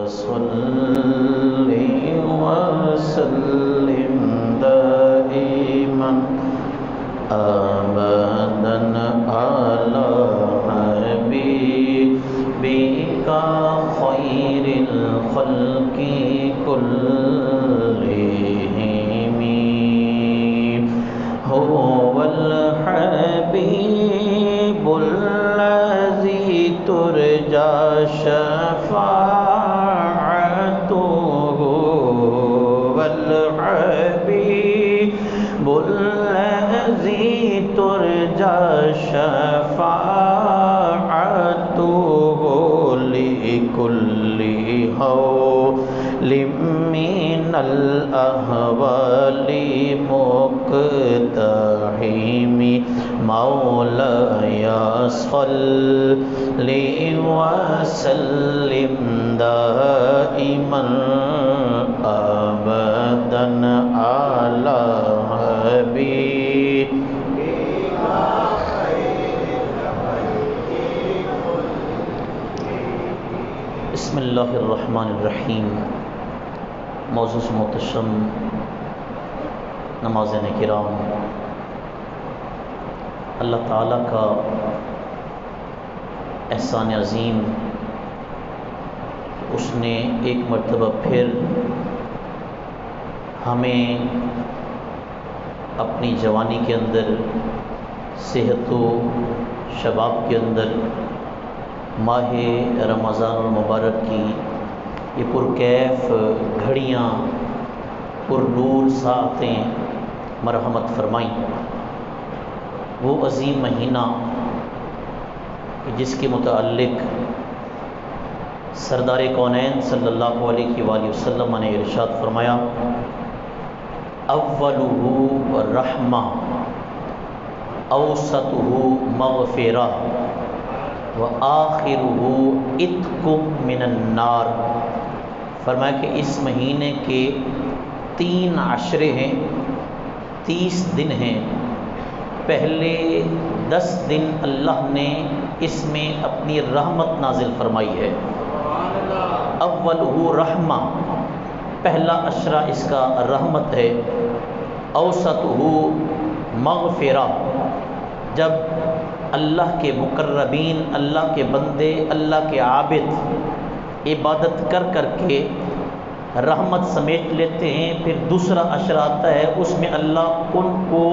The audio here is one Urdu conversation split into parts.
صل وسلم دائما أبدا على حبيبك خير الخلق كلهم. هو الحبيب الذي ترجى شفاعته، والحبيب الذي ترجى شفاعته لكل هول من الأهوال مقتحم. مولاي صل وسلم دائما أبدا على حبيبك. بسم اللہ الرحمن الرحیم. معزز محتشم نمازین کرام، اللہ تعالیٰ کا احسان عظیم، اس نے ایک مرتبہ پھر ہمیں اپنی جوانی کے اندر، صحت و شباب کے اندر ماہ رمضان المبارک کی یہ پرکیف گھڑیاں، پر نور ساعتیں مرحمت فرمائیں. وہ عظیم مہینہ جس کے متعلق سردار کونین صلی اللہ علیہ وآلہ وسلم نے ارشاد فرمایا: اولہ رحمہ، اوسطہ مغفرہ، وآخرہ عتق من النار. فرمایا کہ اس مہینے کے 3 عشرے ہیں، 30 دن ہیں. پہلے 10 دن اللہ نے اس میں اپنی رحمت نازل فرمائی ہے. اولہ رحمہ، پہلا عشرہ اس کا رحمت ہے. اوسطہ مغفرہ، جب اللہ کے مقربین، اللہ کے بندے، اللہ کے عابد عبادت کر کر کے رحمت سمیٹ لیتے ہیں، پھر دوسرا عشرہ آتا ہے، اس میں اللہ ان کو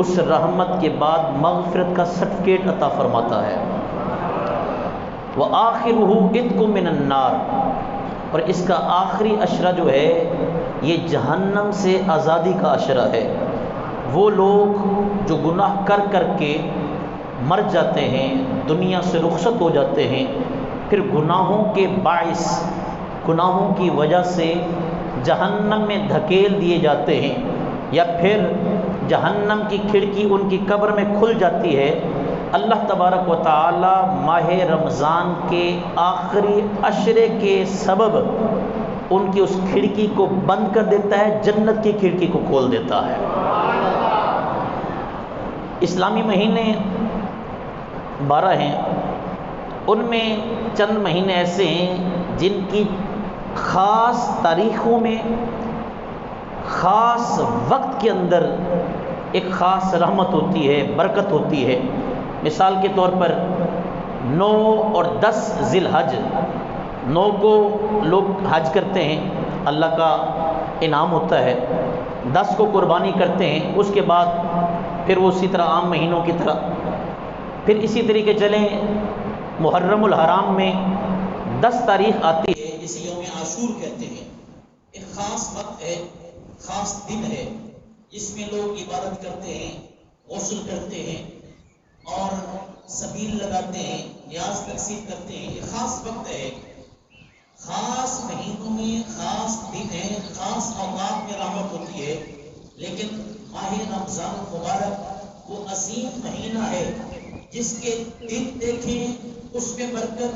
اس رحمت کے بعد مغفرت کا سرٹیفکیٹ عطا فرماتا ہے. وآخرہ عتق من النار، اور اس کا آخری عشرہ جو ہے یہ جہنم سے آزادی کا عشرہ ہے. وہ لوگ جو گناہ کر کر کے مر جاتے ہیں، دنیا سے رخصت ہو جاتے ہیں، پھر گناہوں کے باعث، گناہوں کی وجہ سے جہنم میں دھکیل دیے جاتے ہیں، یا پھر جہنم کی کھڑکی ان کی قبر میں کھل جاتی ہے. اللہ تبارک و تعالی ماہ رمضان کے آخری عشرے کے سبب ان کی اس کھڑکی کو بند کر دیتا ہے، جنت کی کھڑکی کو کھول دیتا ہے. اسلامی مہینے 12 ہیں، ان میں چند مہینے ایسے ہیں جن کی خاص تاریخوں میں، خاص وقت کے اندر ایک خاص رحمت ہوتی ہے، برکت ہوتی ہے. مثال کے طور پر 9 اور 10 ذی الحج، 9 کو لوگ حج کرتے ہیں، اللہ کا انعام ہوتا ہے. 10 کو قربانی کرتے ہیں، اس کے بعد پھر وہ اسی طرح عام مہینوں کی طرح. پھر اسی طریقے چلیں، محرم الحرام میں 10 تاریخ آتی ہے جسے یوم عاشور کہتے ہیں. ایک خاص وقت ہے، خاص دن ہے جس میں لوگ عبادت کرتے ہیں، غسل کرتے ہیں اور سبیل لگاتے ہیں، نیاز تقسیم کرتے ہیں. یہ خاص وقت ہے، خاص مہینوں میں خاص دن ہے، خاص اوقات میں رحمت ہوتی ہے. لیکن ماہ رمضان مبارک وہ عظیم مہینہ ہے جس کے دن دیکھیں اس میں برکت،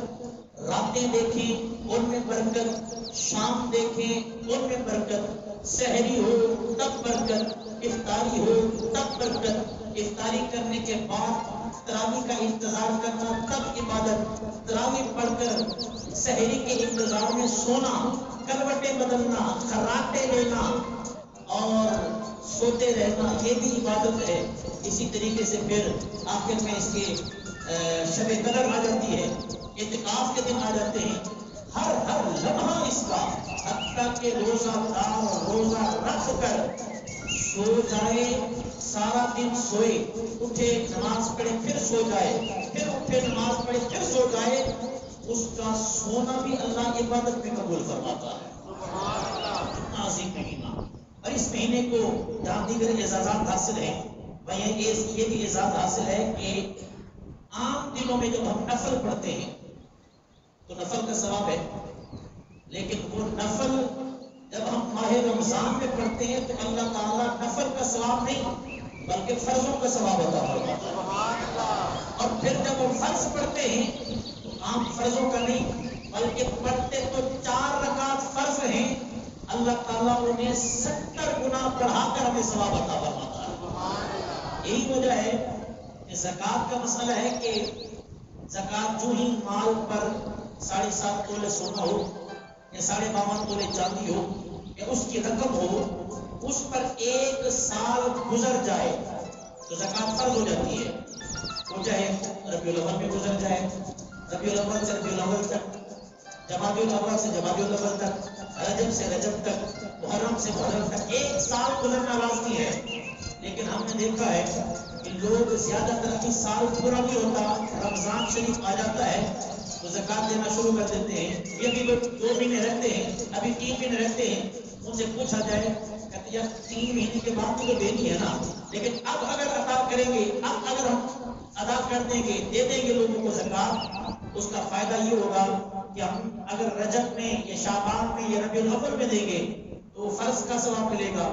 راتیں دیکھیں ان میں برکت، شام دیکھیں ان میں برکت، سحری ہو تب برکت، افطاری ہو تب برکت. افطاری افطاری کرنے کے بعد تراویح کا انتظار کرنا، تب عبادت، تراویح پڑھ کر سحری کے انتظار میں سونا، کروٹیں بدلنا، خراٹے لینا اور سوتے رہنا، یہ بھی عبادت ہے۔ اسی طریقے سے پھر آخر میں اس کے شب قدر آ جاتی ہے، اعتکاف کے دن آ جاتے ہیں، ہر لمحہ اس کا، حتیٰ کہ روزہ دار روزہ رکھ کر سو جائے، سارا دن سوئے، اٹھے نماز پڑھے پھر سو جائے، پھر اٹھے نماز پڑھے پھر سو جائے، اس کا سونا بھی اللہ عبادت میں قبول فرماتا ہے۔ اتنا عظیم مہینہ، اور اس مہینے کو جہاں دیگر اعزازات حاصل ہیں، وہیں یہ بھی اعزاز حاصل ہے کہ عام دنوں میں جب ہم نفل پڑھتے ہیں تو نفل کا ثواب ہے، لیکن وہ نفل جب ہم ماہ رمضان میں پڑھتے ہیں تو اللہ تعالیٰ نفل کا ثواب نہیں بلکہ فرضوں کا ثواب عطا فرماتا ہے۔ اور پھر جب ہم فرض پڑھتے ہیں تو عام فرضوں کا نہیں بلکہ پڑھتے تو 4 رکعت فرض ہیں، اللہ تعالیٰ انہیں 70 گنا بڑھا کر ہمیں ثواب عطا فرماتا ہے۔ یہی وجہ ہے کہ زکوٰۃ کا مسئلہ ہے کہ زکوٰۃ جو ہی مال پر 7.5 تولے سونا ہو یا 52.5 تولے چاندی ہو یا اس کی رقم ہو، اس پر 1 سال گزر جائے تو زکوٰۃ فرض ہو جاتی ہے۔ وہ چاہے ربیع الاول میں گزر جائے، ربیع الاول سے ربیع الاول تک، جمادی الاول سے جمادی الاول تک، رجب سے رجب تک، محرم سے محرم تک، 1 سال گزرنا لازمی ہے۔ لیکن ہم نے دیکھا ہے کہ لوگ زیادہ تر ابھی سال پورا نہیں ہوتا، رمضان شریف آ جاتا ہے تو زکوٰۃ دینا شروع کر دیتے ہیں۔ یہ بھی لوگ 2 مہینے رہتے ہیں، ابھی 3 مہینے رہتے ہیں، ان سے پوچھا جائے کہ یار 3 مہینے کے بعد بھی تو دینی ہے نا، لیکن اب اگر ادا کریں گے، اب اگر ہم ادا کر دیں گے، دے دیں گے لوگوں کو زکوٰۃ، اس کا فائدہ یہ ہوگا کہ ہم اگر رجب میں یا شعبان میں یا ربیع الاول میں دیں گے تو فرض کا ثواب ملے گا،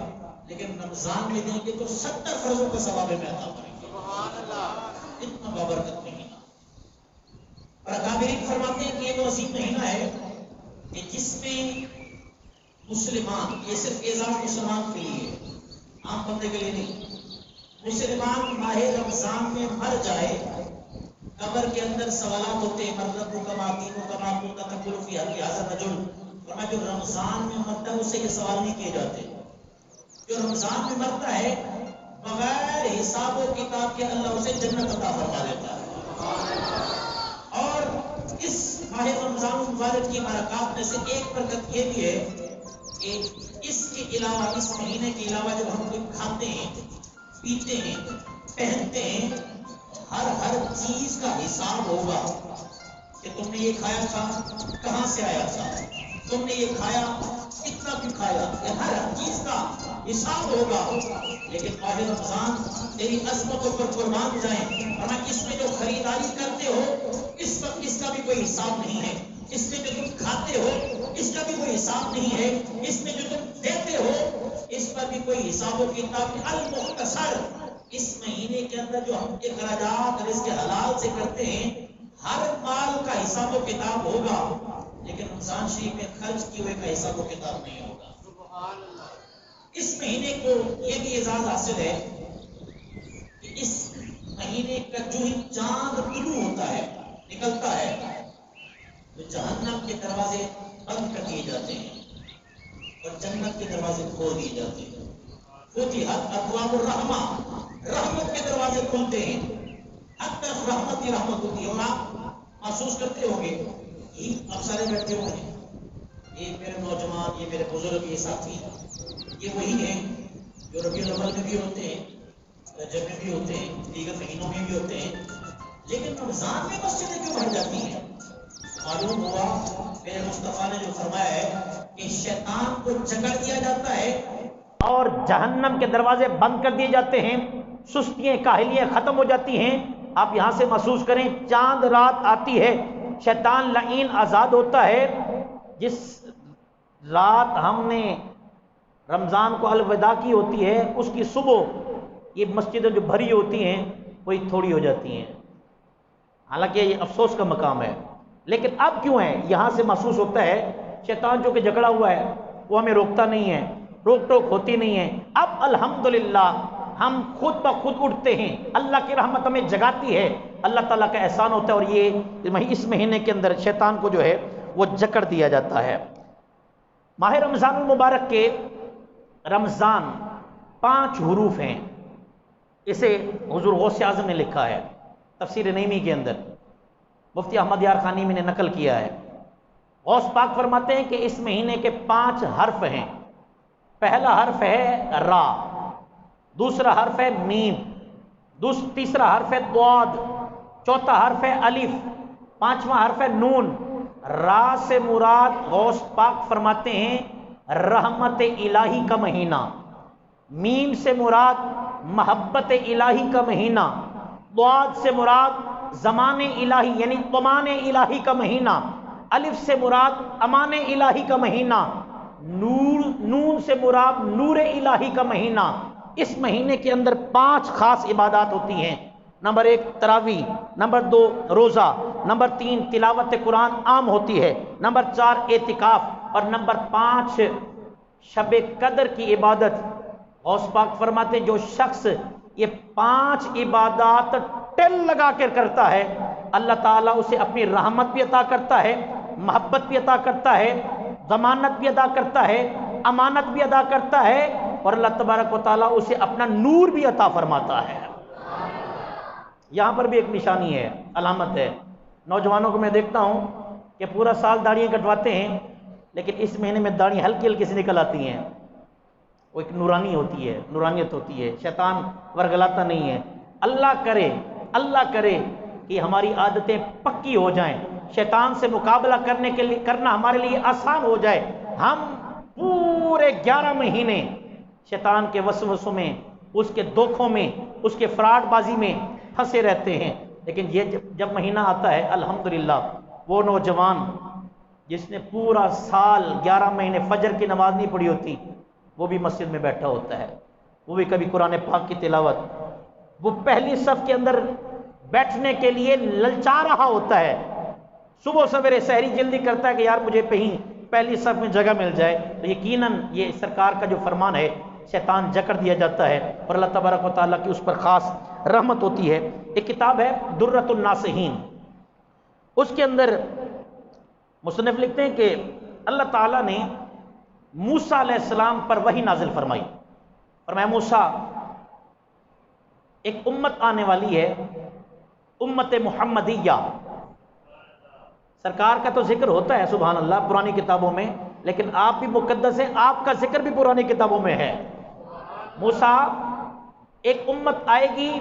لیکن رمضان میں دیں گے تو 70 فرضوں کا ثواب میں عطا کریں گے۔ اتنا بابرکت مہینہ، اور اکابرین فرماتے ہیں کہ یہ وہ عظیم مہینہ ہے کہ جس میں مسلمان، یہ صرف اعزاز مسلمان کے لیے، عام بندے کے لیے نہیں، مسلمان ماہ رمضان میں مر جائے، قبر کے اندر سوالات ہوتے ہیں، مطلب کما دینوں کما کنت تقول فی حق هذا الرجل، فرمایا جو رمضان میں مرتا ہے اسے یہ سوال نہیں کیے جاتے۔ جو رمضان میں مرتا ہے بغیر حساب و کتاب کے اللہ اسے جنت عطا فرما دیتا ہے۔ اور اس ماہ رمضان المبارک کی برکات میں سے ایک برکت یہ بھی ہے کہ اس کے علاوہ، اس مہینے کے علاوہ جب ہم کوئی کھاتے ہیں، پیتے ہیں، پہنتے ہیں، ہر چیز کا حساب ہوگا کہ تم نے یہ کھایا تھا، کہاں سے آیا تھا، تم نے یہ کھایا، کتنا بھی کھایا، یہ ہر چیز کا حساب ہوگا۔ لیکن ماہ رمضان تیری عظمتوں پر قربان جائیں، ورنہ اس میں جو خریداری کرتے ہو اس وقت اس کا بھی کوئی حساب نہیں ہے، اس میں جو تم کھاتے ہو اس کا بھی کوئی حساب نہیں ہے، اس میں جو تم دیتے ہو اس پر بھی کوئی حساب و کتاب نہیں۔ المختصر، اس مہینے کے اندر جو ہم اخراجات رزق حلال سے کرتے ہیں ہر مال کا حساب و کتاب ہوگا، لیکن رمضان شریف میں خرچ کیے ہوئے کا حساب و کتاب نہیں ہوگا۔ اس مہینے کو یہ بھی اعزاز حاصل ہے کہ اس مہینے کا جو ہی چاند طلوع ہوتا ہے، نکلتا ہے، تو جہنم کے دروازے بند کر دیے جاتے ہیں اور جنت کے دروازے کھول دیے جاتے ہیں۔ فتحت ابواب الرحمہ، رحمت کے دروازے کھلتے ہیں، ہر طرف رحمت ہی رحمت ہوتی ہے۔ اور آپ محسوس کرتے ہوں گے، یہ اب سارے بیٹھے ہوئے ہیں، یہ میرے نوجوان، یہ میرے بزرگ، یہ ساتھی، یہ وہی ہیں جو ربیع الاول میں بھی ہوتے ہیں، رجب میں بھی ہوتے ہیں، دیگر مہینوں میں بھی ہوتے ہیں، لیکن رمضان میں مسجدیں کیوں بھر جاتی ہیں؟ معلوم ہوا میرے مصطفیٰ نے جو فرمایا ہے کہ شیطان کو جکڑ دیا جاتا ہے اور جہنم کے دروازے بند کر دیے جاتے ہیں، سستیاں کاہلیاں ختم ہو جاتی ہیں۔ آپ یہاں سے محسوس کریں، چاند رات آتی ہے، شیطان لعین آزاد ہوتا ہے۔ جس رات ہم نے رمضان کو الوداع کی ہوتی ہے، اس کی صبح یہ مسجدیں جو بھری ہوتی ہیں وہی تھوڑی ہو جاتی ہیں، حالانکہ یہ افسوس کا مقام ہے۔ لیکن اب کیوں ہے؟ یہاں سے محسوس ہوتا ہے شیطان جو کہ جکڑا ہوا ہے وہ ہمیں روکتا نہیں ہے، روک ٹوک ہوتی نہیں ہے۔ اب الحمدللہ ہم خود بخود اٹھتے ہیں، اللہ کی رحمت ہمیں جگاتی ہے، اللہ تعالیٰ کا احسان ہوتا ہے، اور یہ اس مہینے کے اندر شیطان کو جو ہے وہ جکڑ دیا جاتا ہے۔ ماہ رمضان المبارک کے رمضان 5 حروف ہیں، اسے حضور غوث اعظم نے لکھا ہے تفسیر نعیمی کے اندر، مفتی احمد یار خانیمی نے نقل کیا ہے۔ غوث پاک فرماتے ہیں کہ اس مہینے کے 5 حرف ہیں۔ پہلا حرف ہے را، دوسرا حرف ہے میم، تیسرا حرف ہے ضاد، چوتھا حرف ہے الف، پانچواں حرف ہے نون۔ را سے مراد غوث پاک فرماتے ہیں رحمت الہی کا مہینہ، میم سے مراد محبت الہی کا مہینہ، ضاد سے مراد زمان الہی یعنی طمان الہی کا مہینہ، الف سے مراد امان الہی کا مہینہ، نون سے مراد نور الہی کا مہینہ۔ اس مہینے کے اندر 5 خاص عبادات ہوتی ہیں۔ نمبر 1 تراویح، نمبر 2 روزہ، نمبر 3 تلاوت قرآن عام ہوتی ہے، نمبر 4 اعتکاف، اور نمبر 5 شب قدر کی عبادت۔ غوث پاک فرماتے جو شخص یہ 5 عبادات ٹل لگا کر کرتا ہے، اللہ تعالیٰ اسے اپنی رحمت بھی عطا کرتا ہے، محبت بھی عطا کرتا ہے، ضمانت بھی ادا کرتا ہے، امانت بھی ادا کرتا ہے، اور اللہ تبارک و تعالیٰ اسے اپنا نور بھی عطا فرماتا ہے۔ یہاں پر بھی ایک نشانی ہے، علامت ہے۔ نوجوانوں کو میں دیکھتا ہوں کہ پورا سال داڑیاں کٹواتے ہیں، لیکن اس مہینے میں داڑھی ہلکی ہلکی سے نکل آتی ہیں۔ وہ ایک نورانی ہوتی ہے، نورانیت ہوتی ہے، شیطان ورگلاتا نہیں ہے۔ اللہ کرے کہ ہماری عادتیں پکی ہو جائیں، شیطان سے مقابلہ کرنا ہمارے لیے آسان ہو جائے۔ ہم پورے 11 مہینے شیطان کے وسوسوں میں، اس کے دھوکوں میں، اس کے فراڈ بازی میں پھنسے رہتے ہیں، لیکن یہ جب مہینہ آتا ہے الحمدللہ، وہ نوجوان جس نے پورا سال 11 مہینے فجر کی نماز نہیں پڑھی ہوتی، وہ بھی مسجد میں بیٹھا ہوتا ہے، وہ بھی کبھی قرآن پاک کی تلاوت، وہ پہلی صف کے اندر بیٹھنے کے لیے للچا رہا ہوتا ہے، صبح سویرے سحری جلدی کرتا ہے کہ یار مجھے کہیں پہلی صف میں جگہ مل جائے، تو یقیناً یہ سرکار کا جو فرمان ہے شیطان جکڑ دیا جاتا ہے، اور اللہ تبارک و تعالیٰ کی اس پر خاص رحمت ہوتی ہے۔ ایک کتاب ہے درۃ الناصحین، اس کے اندر مصنف لکھتے ہیں کہ اللہ تعالیٰ نے موسیٰ علیہ السلام پر وحی نازل فرمائی، فرمایا موسیٰ ایک امت آنے والی ہے، امت محمدیہ۔ سرکار کا تو ذکر ہوتا ہے سبحان اللہ پرانی کتابوں میں، لیکن آپ بھی مقدس ہیں، آپ کا ذکر بھی پرانی کتابوں میں ہے۔ موسیٰ ایک امت آئے گی،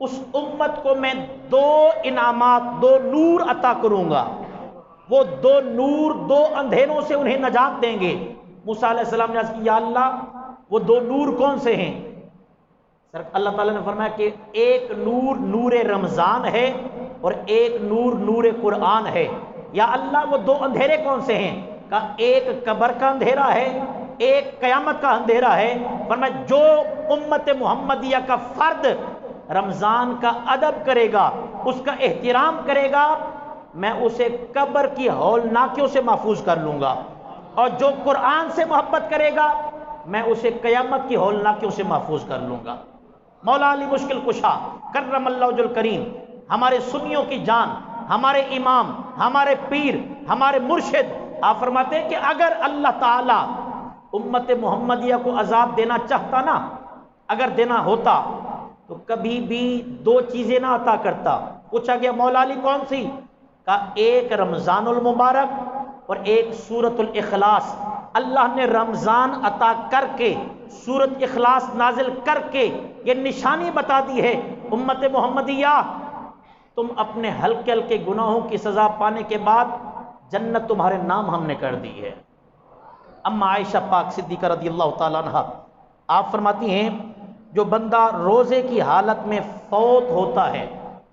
اس امت کو میں 2 انعامات، 2 نور عطا کروں گا، وہ 2 نور 2 اندھیروں سے انہیں نجات دیں گے۔ موسیٰ علیہ السلام نے عرض کی یا اللہ وہ 2 نور کون سے ہیں؟ اللہ تعالیٰ نے فرمایا کہ ایک نور نور رمضان ہے اور ایک نور نور قرآن ہے۔ یا اللہ وہ 2 اندھیرے کون سے ہیں؟ کہا ایک قبر کا اندھیرا ہے، ایک قیامت کا اندھیرا ہے۔ فرمایا جو امت محمدیہ کا فرد رمضان کا ادب کرے گا، اس کا احترام کرے گا، میں اسے قبر کی ہولناکیوں سے محفوظ کر لوں گا، اور جو قرآن سے محبت کرے گا میں اسے قیامت کی ہولناکیوں سے محفوظ کر لوں گا۔ مولا علی مشکل کشا کرم اللہ وجہ الکریم، ہمارے سنیوں کی جان، ہمارے امام، ہمارے پیر، ہمارے مرشد، آپ فرماتے ہیں کہ اگر اللہ تعالی امت محمدیہ کو عذاب دینا چاہتا نا، اگر دینا ہوتا تو کبھی بھی 2 چیزیں نہ عطا کرتا۔ پوچھا گیا مولا علی کون سی؟ کہا ایک رمضان المبارک اور ایک سورۃ الاخلاص۔ اللہ نے رمضان عطا کر کے، سورۃ اخلاص نازل کر کے یہ نشانی بتا دی ہے امت محمدیہ تم اپنے ہلکے ہلکے گناہوں کی سزا پانے کے بعد جنت تمہارے نام ہم نے کر دی ہے۔ اما عائشہ پاک صدیقہ رضی اللہ تعالیٰ عنہ آپ فرماتی ہیں جو بندہ روزے کی حالت میں فوت ہوتا ہے،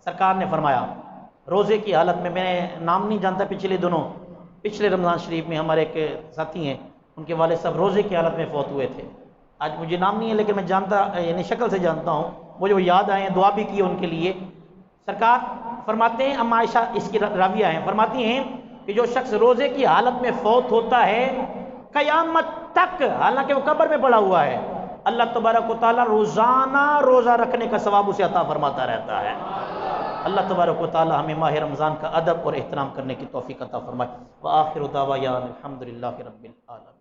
سرکار نے فرمایا روزے کی حالت میں، میں نام نہیں جانتا، پچھلے رمضان شریف میں ہمارے ایک ساتھی ہیں، ان کے والد صاحب روزے کی حالت میں فوت ہوئے تھے، آج مجھے نام نہیں ہے لیکن میں جانتا، یعنی شکل سے جانتا ہوں، مجھے وہ یاد آئے ہیں، دعا بھی کی ان کے لیے۔ سرکار فرماتے ہیں، اما عائشہ اس کی راویہ ہیں، فرماتی ہیں کہ جو شخص روزے کی حالت میں فوت ہوتا ہے قیامت تک، حالانکہ وہ قبر میں پڑا ہوا ہے، اللہ تبارک و تعالیٰ روزانہ روزہ رکھنے کا ثواب اسے عطا فرماتا رہتا ہے۔ اللہ تبارک و تعالیٰ ہمیں ماہ رمضان کا ادب اور احترام کرنے کی توفیق عطا فرمائے۔ وآخر دعوانا الحمدللہ رب العالمین۔